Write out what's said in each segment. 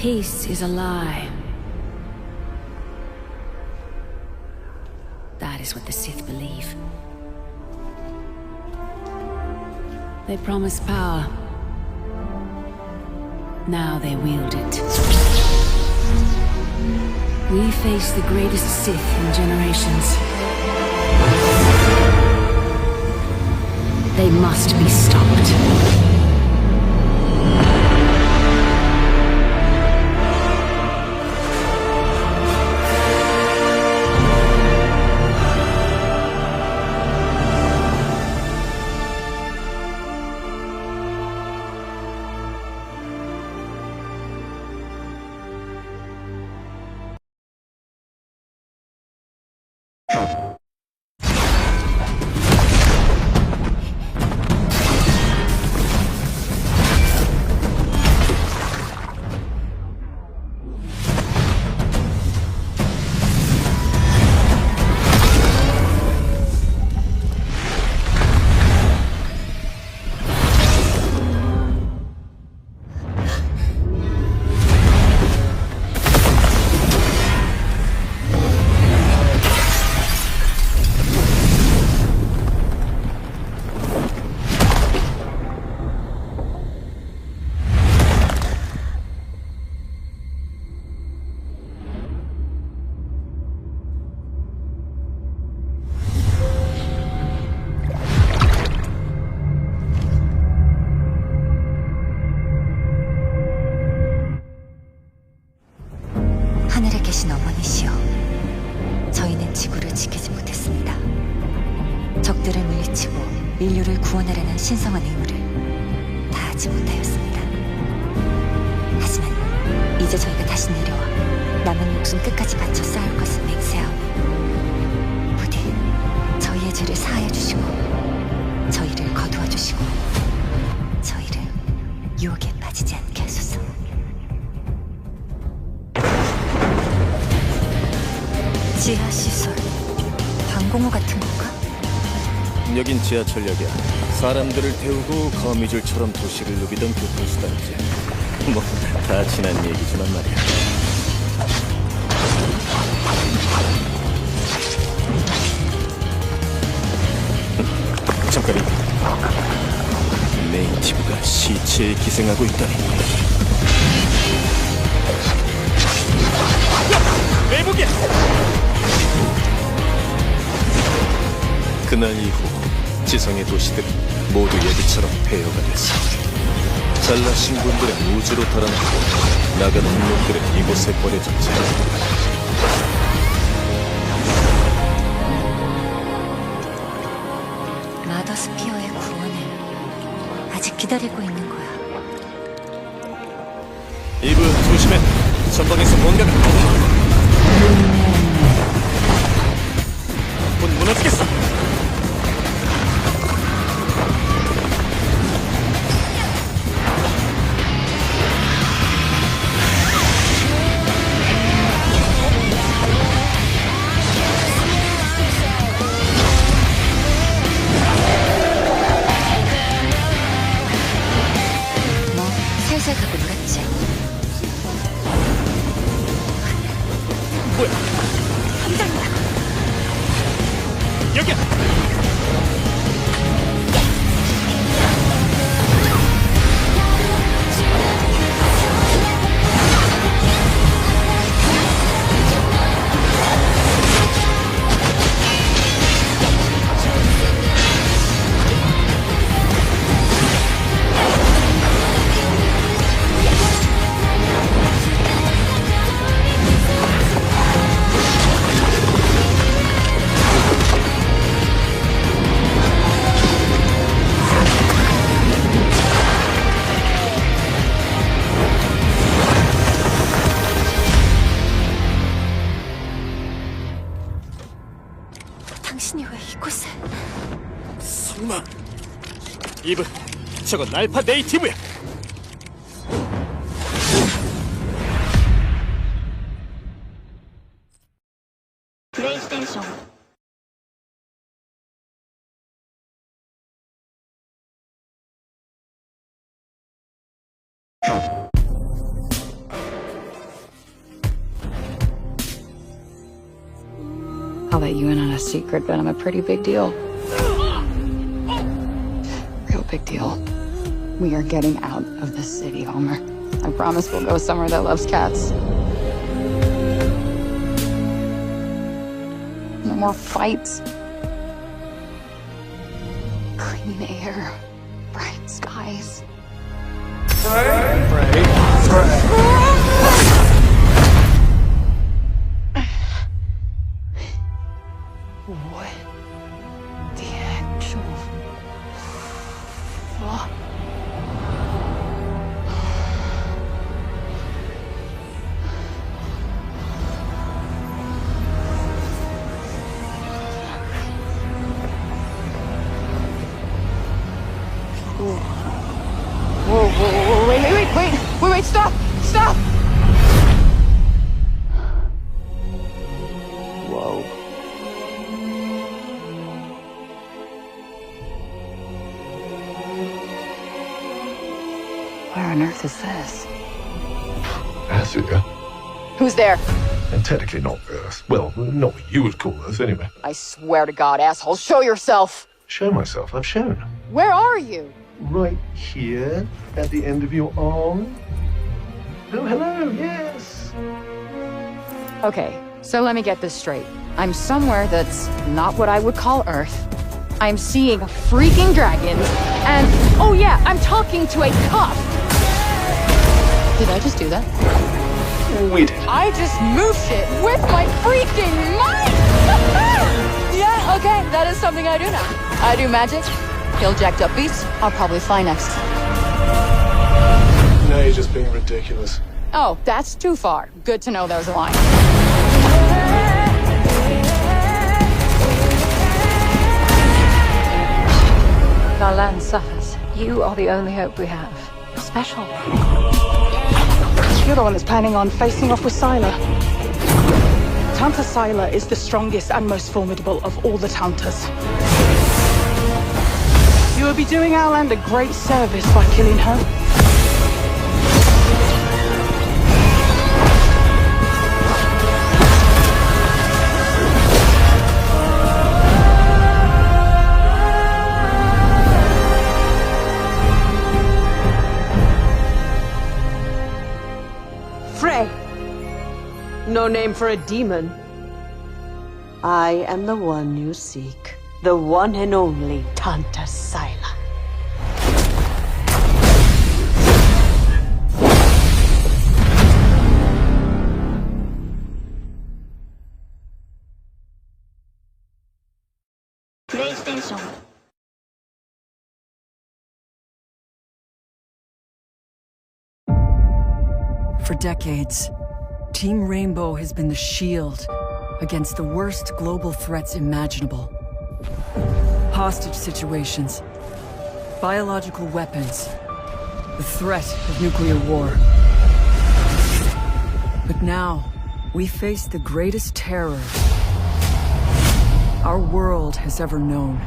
Peace is a lie. That is what the Sith believe. They promise power. Now they wield it. We face the greatest Sith in generations. They must be stopped. 적들을 물리치고 인류를 구원하려는 신성한 의무를 다하지 못하였습니다. 하지만 이제 저희가 다시 내려와 남은 목숨 끝까지 바쳐 싸울 것을 맹세하오. 부디 저희의 죄를 사하여 주시고 저희를 거두어 주시고 저희를 유혹에 빠지지 않게 하소서. 지하 시설, 방공호 같은 건가? 여긴 지하철역이야. 사람들을 태우고 거미줄처럼 도시를 누비던 교통수단이지. 뭐 다 지난 얘기지만 말이야. 잠깐, 네이티브가 시체에 기생하고 있다니. 내복이야! 그날 이후 지성의 도시들은 모두 예비처럼 폐허가 됐어. 잘나신 분들은 우주로 달아나고 나간 놈들은 이곳에 버려졌지. 마더스피어의 구원을 아직 기다리고 있는 거야. 이브, 조심해. 전방에서 뭔가가 곧 무너지겠어. 뭐 살살 가고 놀았지. 뭐야? 여기야! 당신이 왜 이곳에? 설마 이브, 저건 알파 네이티브야. 플레이스테이션. I'll let you in on a secret, but I'm a pretty big deal. Real big deal. We are getting out of this city, Homer. I promise we'll go somewhere that loves cats. No more fights. Clean air. Bright skies. What the actual fuck? Whoa, wait, stop! Whoa. Where on earth is this? Aspyr. Who's there? And technically not Earth. Well, not what you would call Earth, anyway. I swear to God, asshole, show yourself! Show myself. I've shown. Where are you? Right here, at the end of your arm. Oh, hello, yes. Okay, so let me get this straight. I'm somewhere that's not what I would call Earth. I'm seeing freaking dragons, and oh yeah, I'm talking to a cop! Did I just do that? We did. I just moved shit with my freaking mind! Yeah, okay, that is something I do now. I do magic, kill jacked up beasts, I'll probably fly next. No, you're just being ridiculous. Oh, that's too far. Good to know there's a line. If our land suffers, you are the only hope we have. Special. You're the one that's planning on facing off with Sylar. Tanta Sila is the strongest and most formidable of all the Tantas. You will be doing our land a great service by killing her. No name for a demon. I am the one you seek. The one and only Tanta Sila. PlayStation. For decades, Team Rainbow has been the shield against the worst global threats imaginable. Hostage situations, biological weapons, the threat of nuclear war. But now, we face the greatest terror our world has ever known.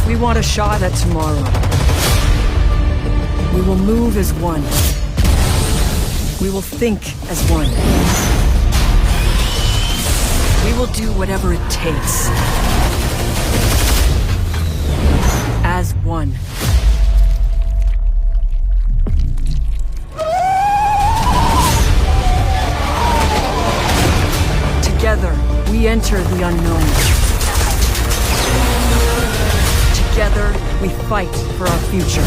We want a shot at tomorrow. We will move as one. We will think as one. We will do whatever it takes. As one. Together, we enter the unknown. Together, we fight for our future.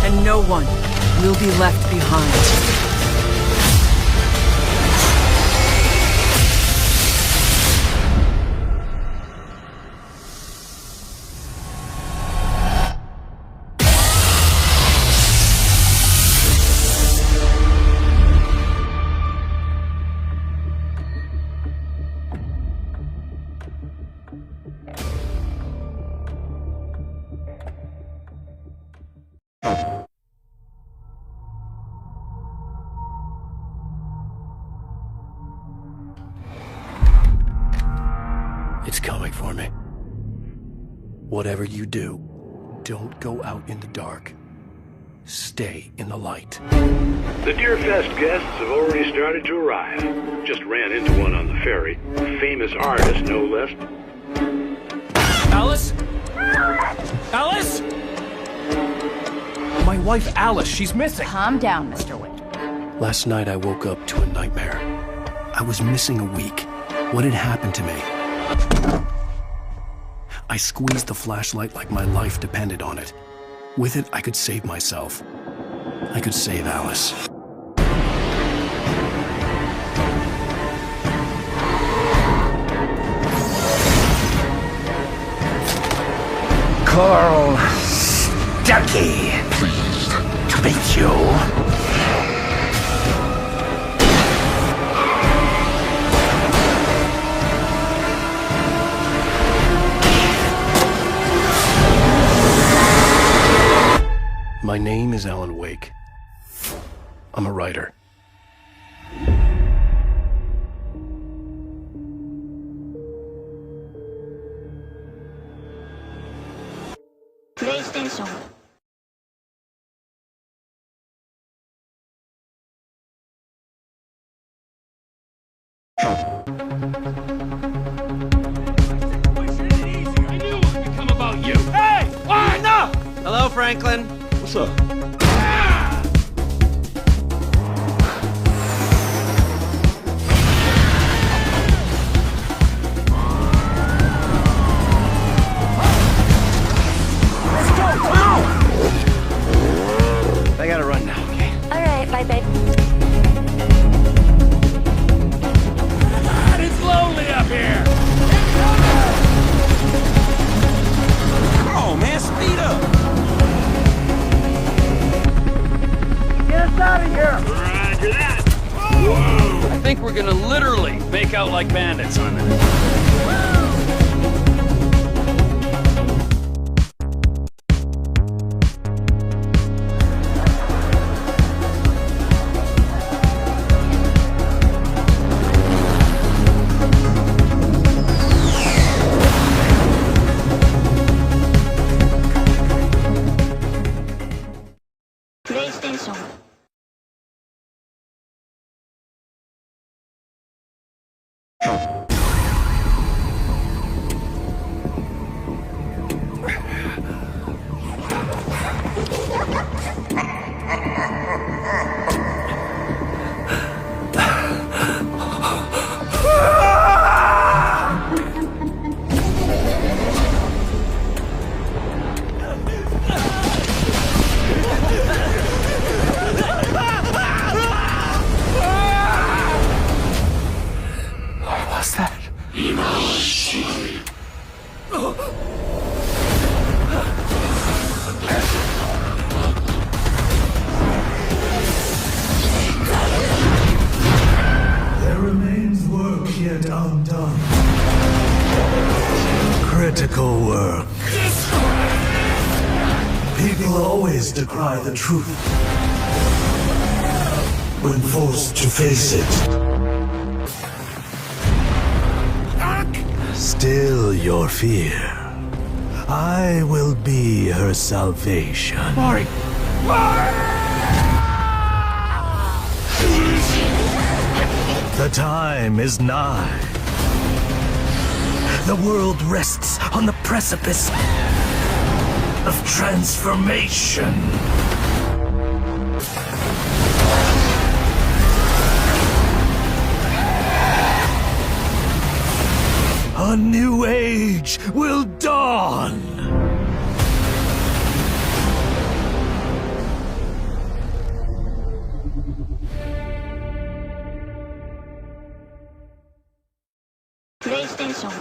And no one will be left behind. It's coming for me. Whatever you do, don't go out in the dark. Stay in the light. The Deerfest guests have already started to arrive. Just ran into one on the ferry. A famous artist, no less. Alice? Alice? My wife Alice, she's missing. Calm down, Mr. Wick. Last night I woke up to a nightmare. I was missing a week. What had happened to me? I squeezed the flashlight like my life depended on it. With it, I could save myself. I could save Alice. Carl Stucky. Pleased to meet you. My name is Alan Wake. I'm a writer. PlayStation. Hello, Franklin. What's up? I gotta run now, okay? All right, bye, babe. Hurry up here! Come on, man, speed up! Get us out of here! Roger that! I think we're gonna literally make out like bandits on it. There remains work yet undone. Critical work. People always decry the truth when forced to face it. Still your fear. I will be her salvation. Mari! The time is nigh. The world rests on the precipice of transformation. A new age will dawn. PlayStation.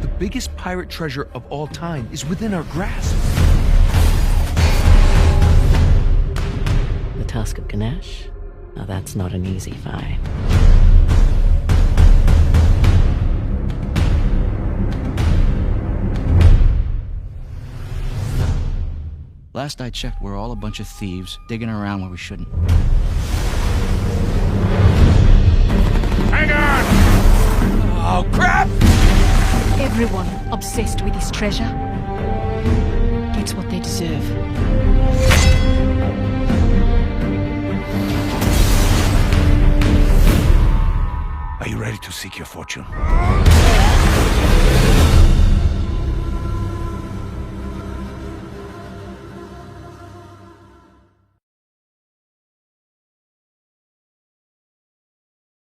The biggest pirate treasure of all time is within our grasp. The Tusk of Ganesh? Now that's not an easy find. Last I checked, we're all a bunch of thieves digging around where we shouldn't. Hang on! Oh, crap! Everyone obsessed with this treasure gets what they deserve. Are you ready to seek your fortune?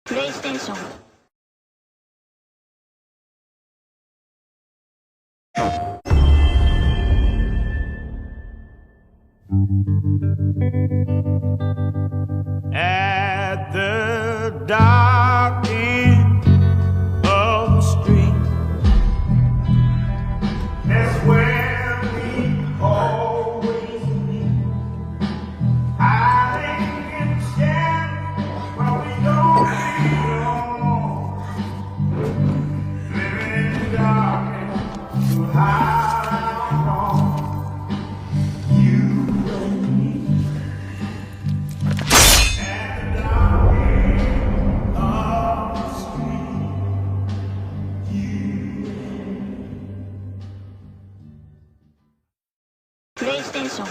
PlayStation. At the dark end of the street, that's where we always meet. I can stand while we don't belong. Living in the darkness, to hide out wrong. You and me. PlayStation.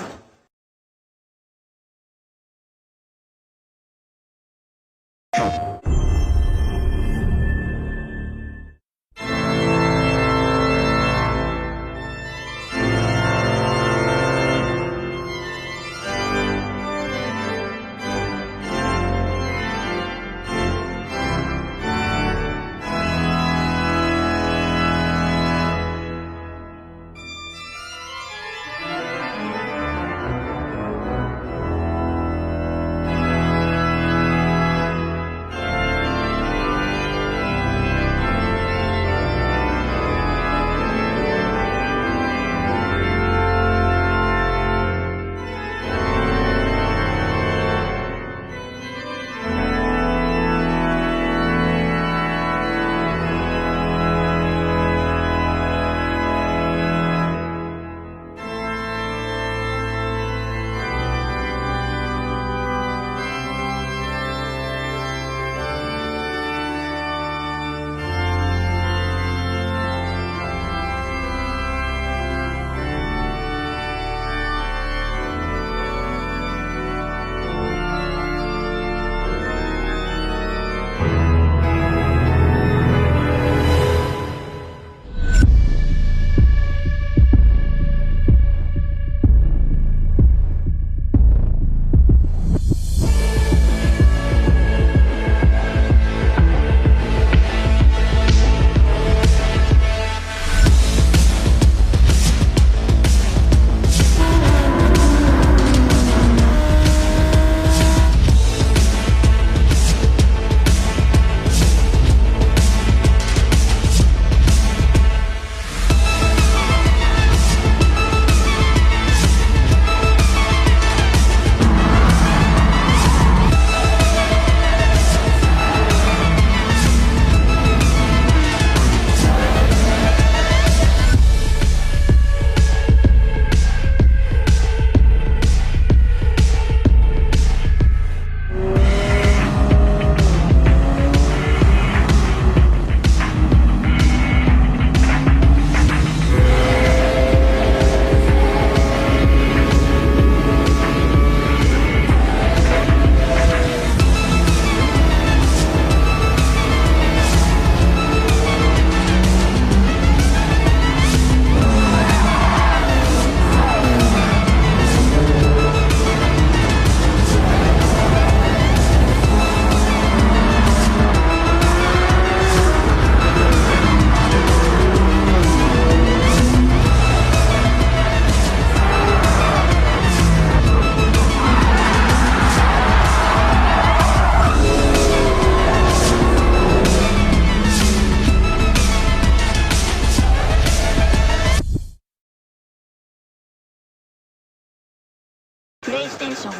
PlayStation.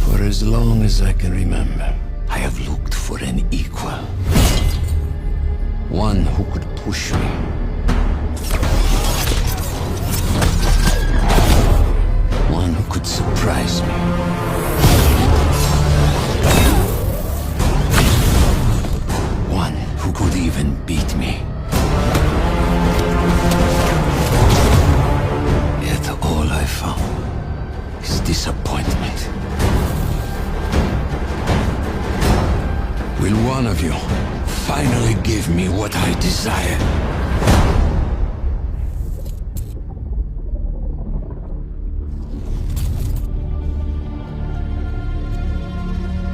For as long as I can remember, I have looked for an equal. One who could push me. One who could surprise me. One who could even beat me. Yet all I found is disappointment. Will one of you finally give me what I desire?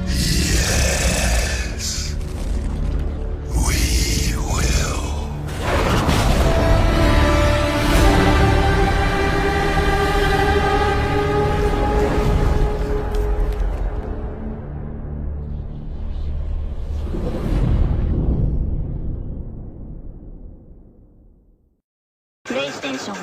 Yes, we will. PlayStation.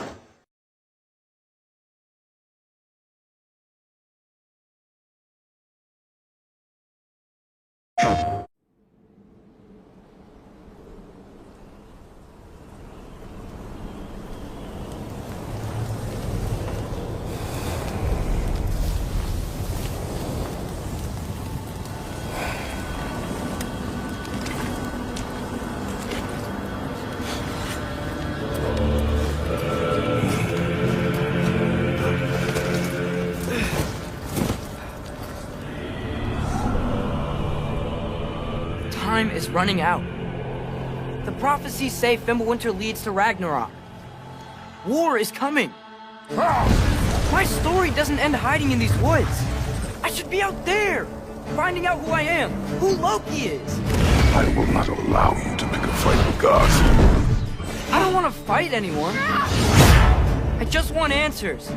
Time is running out. The prophecies say Fimbulwinter leads to Ragnarok. War is coming. My story doesn't end hiding in these woods. I should be out there, finding out who I am, who Loki is. I will not allow you to pick a fight with gods. I don't want to fight anyone. I just want answers.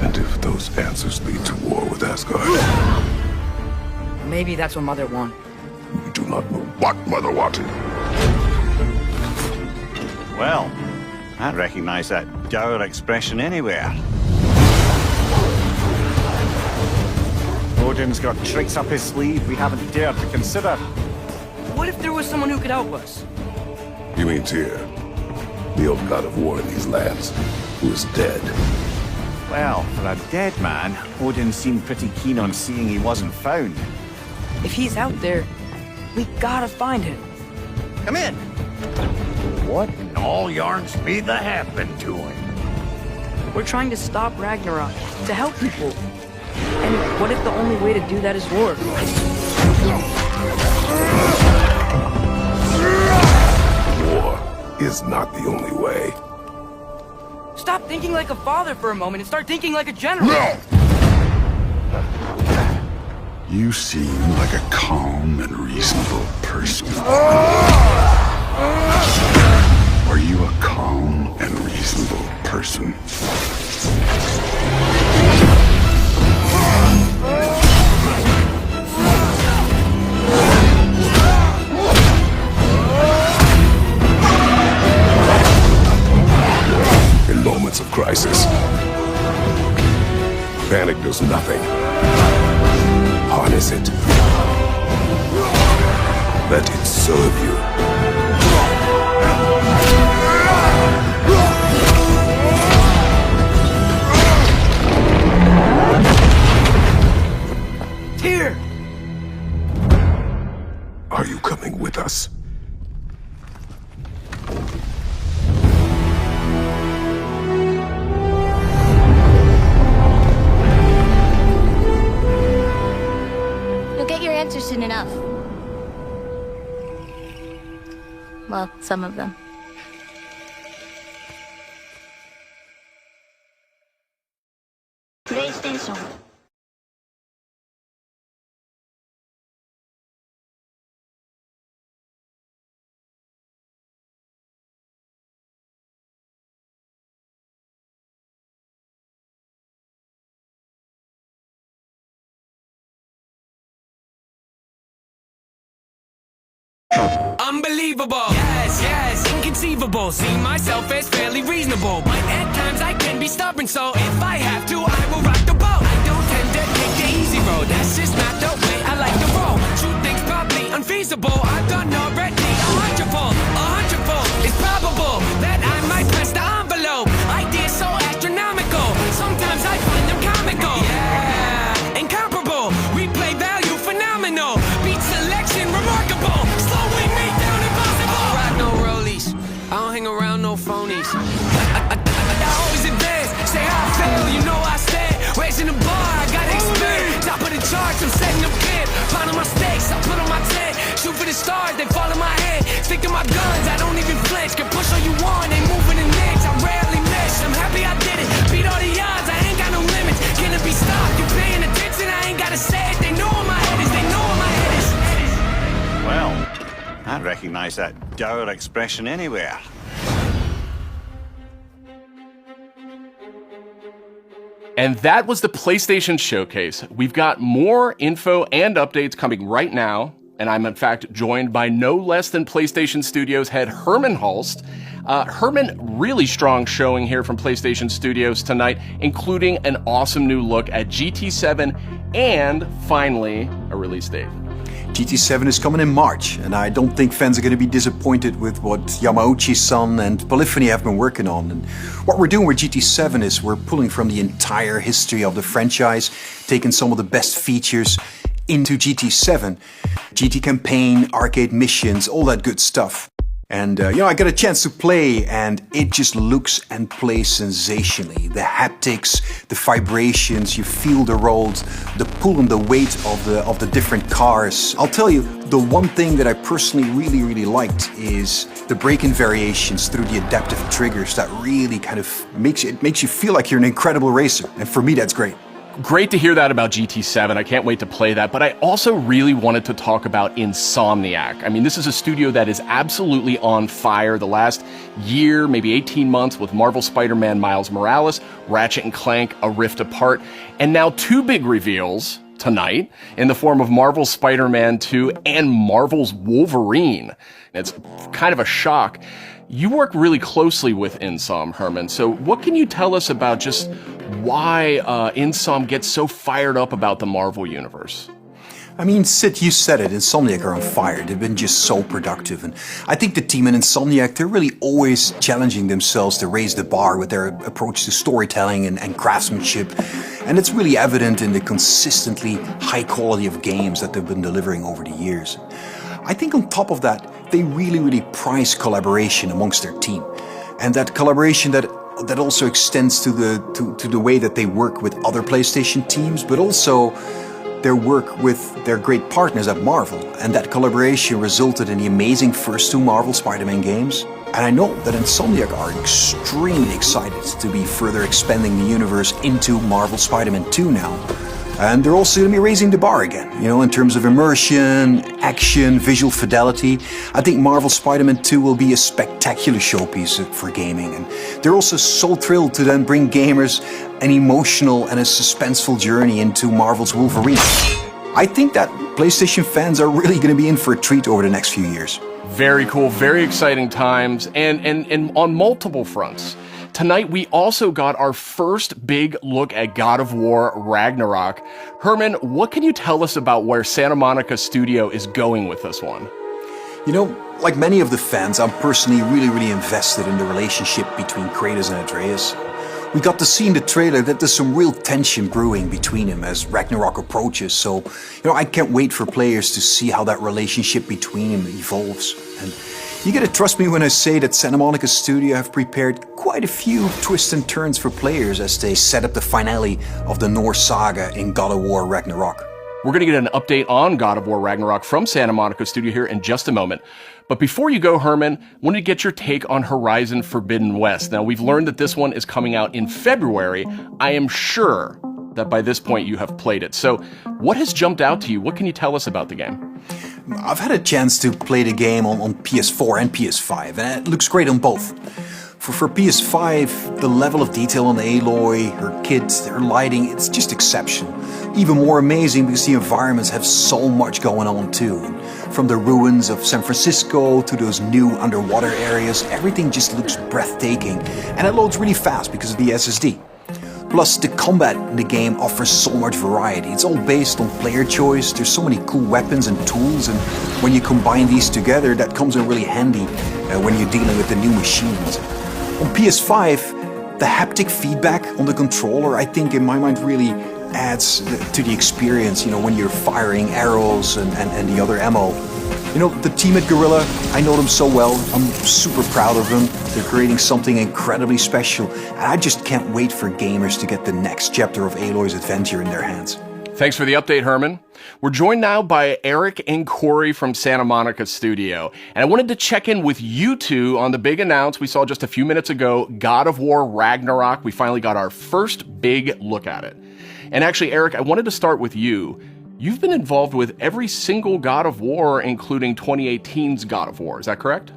And if those answers lead to war with Asgard? Maybe that's what Mother wanted. You do not know what Mother wanted. Well, I recognize that dour expression anywhere. Odin's got tricks up his sleeve we haven't dared to consider. What if there was someone who could help us? You mean Tyr, the old god of war in these lands, who is dead? Well, for a dead man, Odin seemed pretty keen on seeing he wasn't found. If he's out there, we gotta find him. Come in. What in all yarns be the happened to him? We're trying to stop Ragnarok, to help people. And what if the only way to do that is war? War is not the only way. Stop thinking like a father for a moment and start thinking like a general. No! You seem like a calm and reasonable person. Are you a calm and reasonable person? In moments of crisis, panic does nothing. Harness it. Let it serve you. Tyr! Are you coming with us? You'll get your answers soon enough. Well, some of them. PlayStation. Unbelievable, yes, inconceivable. See myself as fairly reasonable, but at times I can be stubborn. So if I have to, I will rock the boat. I don't tend to take the easy road. That's just not the way I like to roll. True things probably unfeasible. I've done already a hundredfold it's probable that I might press the envelope. Ideas so astronomical, sometimes I find them comical. Yeah, incomparable, replay value phenomenal, beat selection remarkable, slowing me down impossible. I don't rock no rollies, I don't hang around no phonies. I always advance, say I fail, you know I stand. Raising the bar, I gotta expand. Top of the charts, I'm setting up camp. Pounding my stakes, I put on my tent. Shoot for the stars, they fall in my head. Stick to my guns, I don't even flinch. Can push all you want, ain't moving an inch. I rarely miss, I'm happy I did it. Beat all the odds, I ain't got no limits. Can it be stopped? You paying attention? I ain't gotta say it. They know where my head is, they know where my head is. Well, I recognize that dour expression anywhere. And that was the PlayStation Showcase. We've got more info and updates coming right now, and I'm in fact joined by no less than PlayStation Studios head Herman Hulst. Herman, really strong showing here from PlayStation Studios tonight, including an awesome new look at GT7 and, finally, a release date. GT7 is coming in March, and I don't think fans are going to be disappointed with what Yamauchi-san and Polyphony have been working on. And what we're doing with GT7 is we're pulling from the entire history of the franchise, taking some of the best features into GT7. GT campaign, arcade missions, all that good stuff. And, I got a chance to play, and it just looks and plays sensationally. The haptics, the vibrations, you feel the roads, the pull and the weight of the different cars. I'll tell you, the one thing that I personally really liked is the braking variations through the adaptive triggers. That really kind of makes you feel like you're an incredible racer. And for me, that's great. Great to hear that about GT7. I can't wait to play that. But I also really wanted to talk about Insomniac. I mean, this is a studio that is absolutely on fire the last year, maybe 18 months with Marvel Spider-Man Miles Morales, Ratchet & Clank, A Rift Apart, and now two big reveals tonight in the form of Marvel's Spider-Man 2 and Marvel's Wolverine. It's kind of a shock. You work really closely with Insom, Herman, so what can you tell us about just why Insom gets so fired up about the Marvel Universe? I mean, Sid, you said it, Insomniac are on fire. They've been just so productive. And I think the team in Insomniac, they're really always challenging themselves to raise the bar with their approach to storytelling and craftsmanship. And it's really evident in the consistently high quality of games that they've been delivering over the years. I think on top of that, they really prize collaboration amongst their team. And that collaboration that also extends to the way that they work with other PlayStation teams, but also their work with their great partners at Marvel. And that collaboration resulted in the amazing first two Marvel Spider-Man games. And I know that Insomniac are extremely excited to be further expanding the universe into Marvel Spider-Man 2 now. And they're also going to be raising the bar again, in terms of immersion, action, visual fidelity. I think Marvel Spider-Man 2 will be a spectacular showpiece for gaming. And they're also so thrilled to then bring gamers an emotional and a suspenseful journey into Marvel's Wolverine. I think that PlayStation fans are really going to be in for a treat over the next few years. Very cool, very exciting times, and on multiple fronts. Tonight, we also got our first big look at God of War Ragnarok. Herman, what can you tell us about where Santa Monica Studio is going with this one? Like many of the fans, I'm personally really invested in the relationship between Kratos and Atreus. We got to see in the trailer that there's some real tension brewing between them as Ragnarok approaches, so I can't wait for players to see how that relationship between them evolves. And you gotta trust me when I say that Santa Monica Studio have prepared quite a few twists and turns for players as they set up the finale of the Norse saga in God of War Ragnarok. We're gonna get an update on God of War Ragnarok from Santa Monica Studio here in just a moment. But before you go, Herman, I wanted to get your take on Horizon Forbidden West. Now, we've learned that this one is coming out in February. I am sure that by this point you have played it. So what has jumped out to you? What can you tell us about the game? I've had a chance to play the game on PS4 and PS5, and it looks great on both. For PS5, the level of detail on Aloy, her kit, her lighting, it's just exceptional. Even more amazing because the environments have so much going on too. And from the ruins of San Francisco to those new underwater areas, everything just looks breathtaking. And it loads really fast because of the SSD. Plus, the combat in the game offers so much variety. It's all based on player choice. There's so many cool weapons and tools, and when you combine these together, that comes in really handy when you're dealing with the new machines. On PS5, the haptic feedback on the controller, I think in my mind really adds to the experience, when you're firing arrows and the other ammo. The team at Guerrilla, I know them so well. I'm super proud of them. They're creating something incredibly special, and I just can't wait for gamers to get the next chapter of Aloy's adventure in their hands. Thanks for the update, Herman. We're joined now by Eric and Corey from Santa Monica Studio. And I wanted to check in with you two on the big announce we saw just a few minutes ago, God of War Ragnarok. We finally got our first big look at it. And actually, Eric, I wanted to start with you. You've been involved with every single God of War, including 2018's God of War. Is that correct?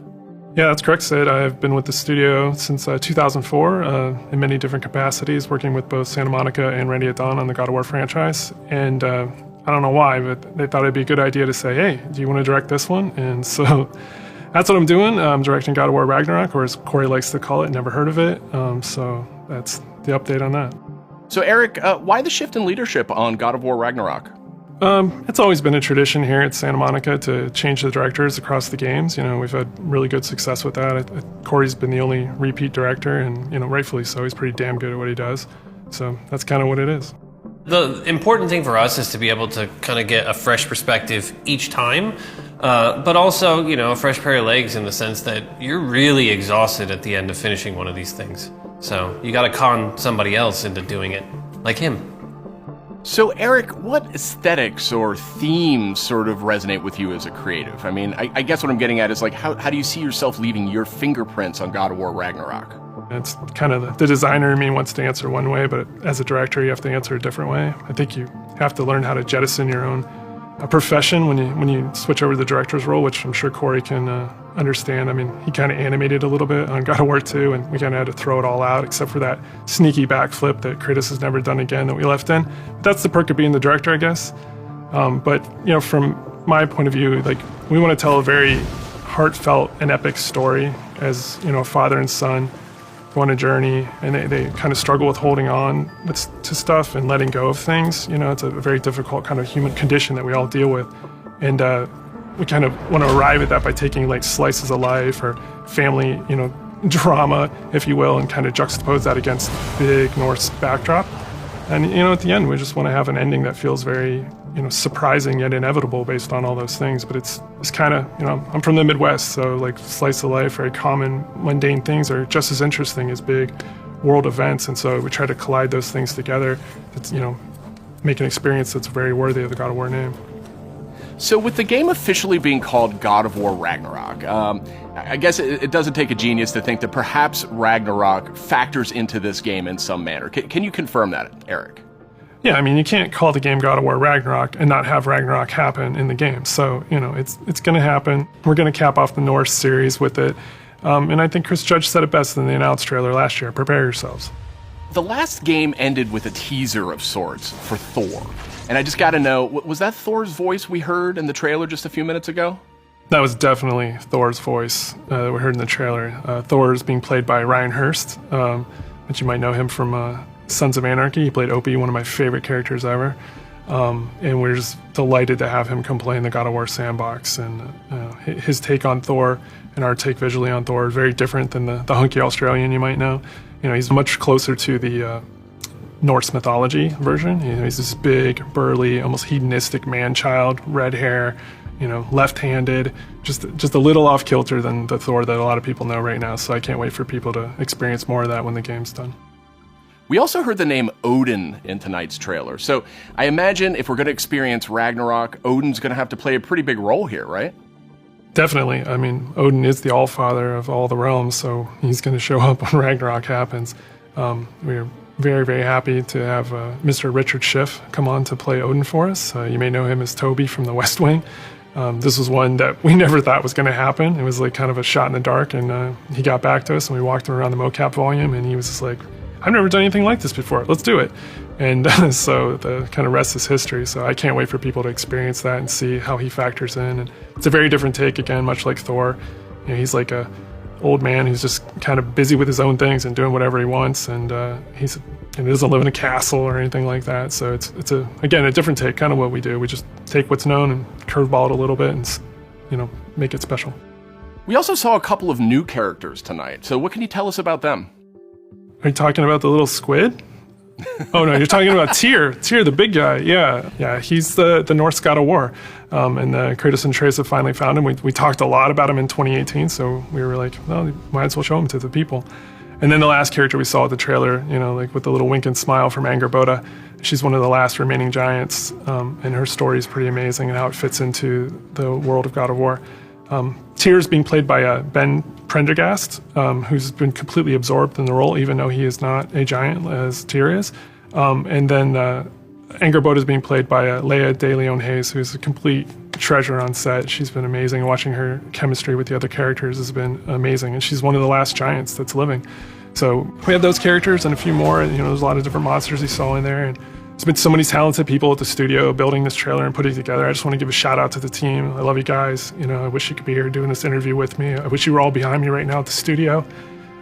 Yeah, that's correct, Sid. I've been with the studio since 2004 in many different capacities, working with both Santa Monica and Ready at Dawn on the God of War franchise. And I don't know why, but they thought it'd be a good idea to say, hey, do you want to direct this one? And so that's what I'm doing. I'm directing God of War Ragnarok, or as Corey likes to call it, never heard of it. So that's the update on that. So Eric, why the shift in leadership on God of War Ragnarok? It's always been a tradition here at Santa Monica to change the directors across the games. We've had really good success with that. Corey's been the only repeat director, and rightfully so. He's pretty damn good at what he does. So that's kind of what it is. The important thing for us is to be able to kind of get a fresh perspective each time, but also, a fresh pair of legs in the sense that you're really exhausted at the end of finishing one of these things. So you got to con somebody else into doing it, like him. So, Eric, what aesthetics or themes sort of resonate with you as a creative? I mean, I guess what I'm getting at is, how do you see yourself leaving your fingerprints on God of War Ragnarok? It's kind of the designer in me wants to answer one way, but as a director, you have to answer a different way. I think you have to learn how to jettison your own profession when you switch over to the director's role, which I'm sure Corey can understand. I mean, he kind of animated a little bit on God of War 2, and we kind of had to throw it all out, except for that sneaky backflip that Kratos has never done again that we left in. But that's the perk of being the director, I guess. But, from my point of view, we want to tell a very heartfelt and epic story as, a father and son go on a journey, and they kind of struggle with holding on to stuff and letting go of things. It's a very difficult kind of human condition that we all deal with. And we kind of want to arrive at that by taking slices of life or family, drama, if you will, and kind of juxtapose that against big Norse backdrop. And, at the end, we just want to have an ending that feels very, surprising yet inevitable based on all those things. But it's kind of, I'm from the Midwest, so slice of life, very common, mundane things are just as interesting as big world events. And so we try to collide those things together to, make an experience that's very worthy of the God of War name. So with the game officially being called God of War Ragnarok, I guess it doesn't take a genius to think that perhaps Ragnarok factors into this game in some manner. Can you confirm that, Eric? Yeah, I mean, you can't call the game God of War Ragnarok and not have Ragnarok happen in the game. So, it's going to happen. We're going to cap off the Norse series with it. And I think Chris Judge said it best in the announced trailer last year. Prepare yourselves. The last game ended with a teaser of sorts for Thor. And I just got to know, was that Thor's voice we heard in the trailer just a few minutes ago? That was definitely Thor's voice that we heard in the trailer. Thor is being played by Ryan Hurst, but you might know him from Sons of Anarchy. He played Opie, one of my favorite characters ever. And we're just delighted to have him come play in the God of War sandbox. And his take on Thor and our take visually on Thor are very different than the hunky Australian you might know. He's much closer to the Norse mythology version. He's this big, burly, almost hedonistic man-child, red hair, left-handed, just a little off-kilter than the Thor that a lot of people know right now. So I can't wait for people to experience more of that when the game's done. We also heard the name Odin in tonight's trailer. So I imagine if we're going to experience Ragnarok, Odin's going to have to play a pretty big role here, right? Definitely. I mean, Odin is the Allfather of all the realms, so he's going to show up when Ragnarok happens. We're very, very happy to have Mr. Richard Schiff come on to play Odin for us. You may know him as Toby from The West Wing. This was one that we never thought was going to happen. It was like kind of a shot in the dark, and he got back to us, and we walked him around the mocap volume, and he was just like, I've never done anything like this before. Let's do it. And so the kind of rest is history. So I can't wait for people to experience that and see how he factors in. And it's a very different take, again, much like Thor. You know, he's like a old man who's just kind of busy with his own things and doing whatever he wants. And he doesn't live in a castle or anything like that. So it's again, a different take, kind of what we do. We just take what's known and curveball it a little bit and, you know, make it special. We also saw a couple of new characters tonight. So what can you tell us about them? Are you talking about the little squid? Oh no, you're talking about Tyr, the big guy. Yeah, he's the Norse god of war, and Kratos and Atreus have finally found him. We talked a lot about him in 2018, so we were like, well, we might as well show him to the people. And then the last character we saw at the trailer, you know, like with the little wink and smile from Angerboda, she's one of the last remaining giants, and her story is pretty amazing and how it fits into the world of God of War. Tyr's being played by Ben Prendergast, who's been completely absorbed in the role, even though he is not a giant as Tyr is. And then Angerboda is being played by Leia De Leon Hayes, who's a complete treasure on set. She's been amazing. Watching her chemistry with the other characters has been amazing. And she's one of the last giants that's living. So we have those characters and a few more. And, you know, there's a lot of different monsters you saw in there. And there's been so many talented people at the studio building this trailer and putting it together. I just want to give a shout out to the team. I love you guys. You know, I wish you could be here doing this interview with me. I wish you were all behind me right now at the studio.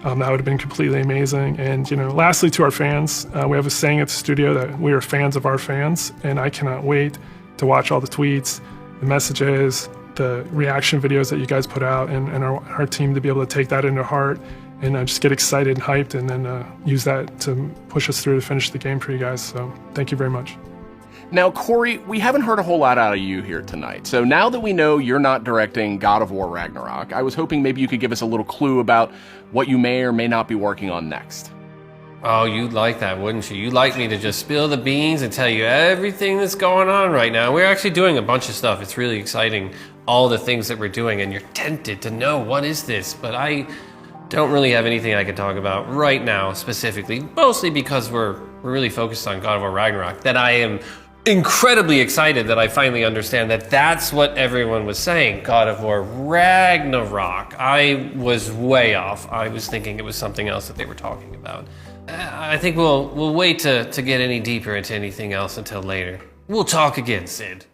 That would have been completely amazing. And, you know, lastly, to our fans, we have a saying at the studio that we are fans of our fans, and I cannot wait to watch all the tweets, the messages, the reaction videos that you guys put out, and our team to be able to take that into heart and just get excited and hyped, and then use that to push us through to finish the game for you guys. So thank you very much. Now, Corey, we haven't heard a whole lot out of you here tonight. So now that we know you're not directing God of War Ragnarok, I was hoping maybe you could give us a little clue about what you may or may not be working on next. Oh, you'd like that, wouldn't you? You'd like me to just spill the beans and tell you everything that's going on right now. We're actually doing a bunch of stuff. It's really exciting, all the things that we're doing, and you're tempted to know what is this, but I don't really have anything I can talk about right now specifically, mostly because we're really focused on God of War Ragnarok, that I am incredibly excited that I finally understand that that's what everyone was saying, God of War Ragnarok. I was way off. I was thinking it was something else that they were talking about. I think we'll wait to get any deeper into anything else until later. We'll talk again, Sid.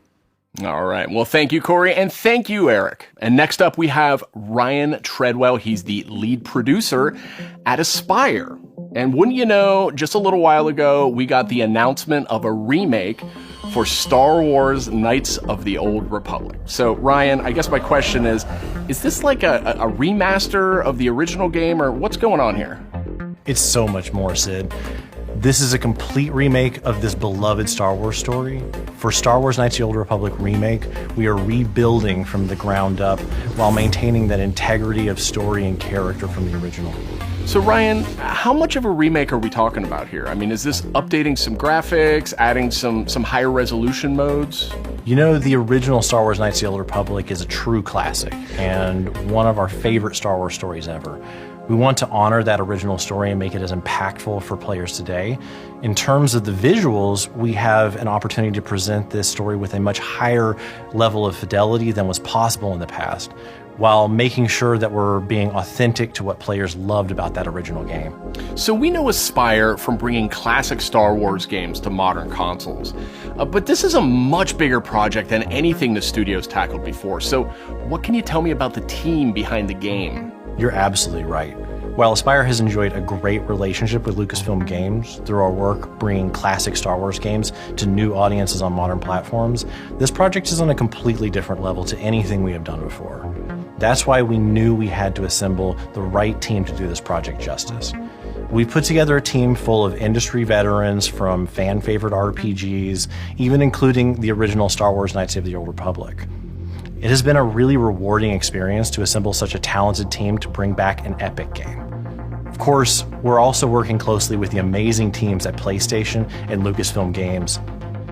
All right. Well, thank you, Corey, and thank you, Eric. And next up, we have Ryan Treadwell. He's the lead producer at Aspyr. And wouldn't you know, just a little while ago, we got the announcement of a remake for Star Wars Knights of the Old Republic. So, Ryan, I guess my question is this like a remaster of the original game, or what's going on here? It's so much more, Sid. This is a complete remake of this beloved Star Wars story. For Star Wars Knights of the Old Republic Remake, we are rebuilding from the ground up while maintaining that integrity of story and character from the original. So Ryan, how much of a remake are we talking about here? I mean, is this updating some graphics, adding some higher resolution modes? You know, the original Star Wars Knights of the Old Republic is a true classic and one of our favorite Star Wars stories ever. We want to honor that original story and make it as impactful for players today. In terms of the visuals, we have an opportunity to present this story with a much higher level of fidelity than was possible in the past, while making sure that we're being authentic to what players loved about that original game. So we know Aspyr from bringing classic Star Wars games to modern consoles, but this is a much bigger project than anything the studio's tackled before. So what can you tell me about the team behind the game? You're absolutely right. While Aspyr has enjoyed a great relationship with Lucasfilm Games through our work bringing classic Star Wars games to new audiences on modern platforms, this project is on a completely different level to anything we have done before. That's why we knew we had to assemble the right team to do this project justice. We put together a team full of industry veterans from fan-favorite RPGs, even including the original Star Wars Knights of the Old Republic. It has been a really rewarding experience to assemble such a talented team to bring back an epic game. Of course, we're also working closely with the amazing teams at PlayStation and Lucasfilm Games.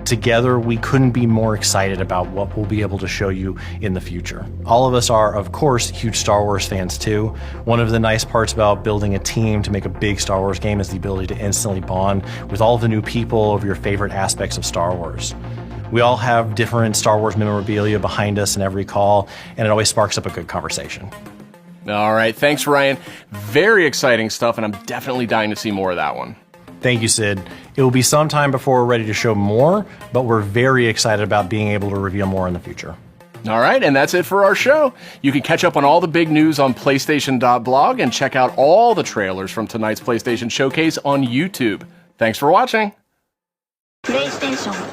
Together, we couldn't be more excited about what we'll be able to show you in the future. All of us are, of course, huge Star Wars fans too. One of the nice parts about building a team to make a big Star Wars game is the ability to instantly bond with all of the new people of your favorite aspects of Star Wars. We all have different Star Wars memorabilia behind us in every call, and it always sparks up a good conversation. All right, thanks, Ryan. Very exciting stuff, and I'm definitely dying to see more of that one. Thank you, Sid. It will be some time before we're ready to show more, but we're very excited about being able to reveal more in the future. All right, and that's it for our show. You can catch up on all the big news on PlayStation.blog and check out all the trailers from tonight's PlayStation Showcase on YouTube. Thanks for watching. PlayStation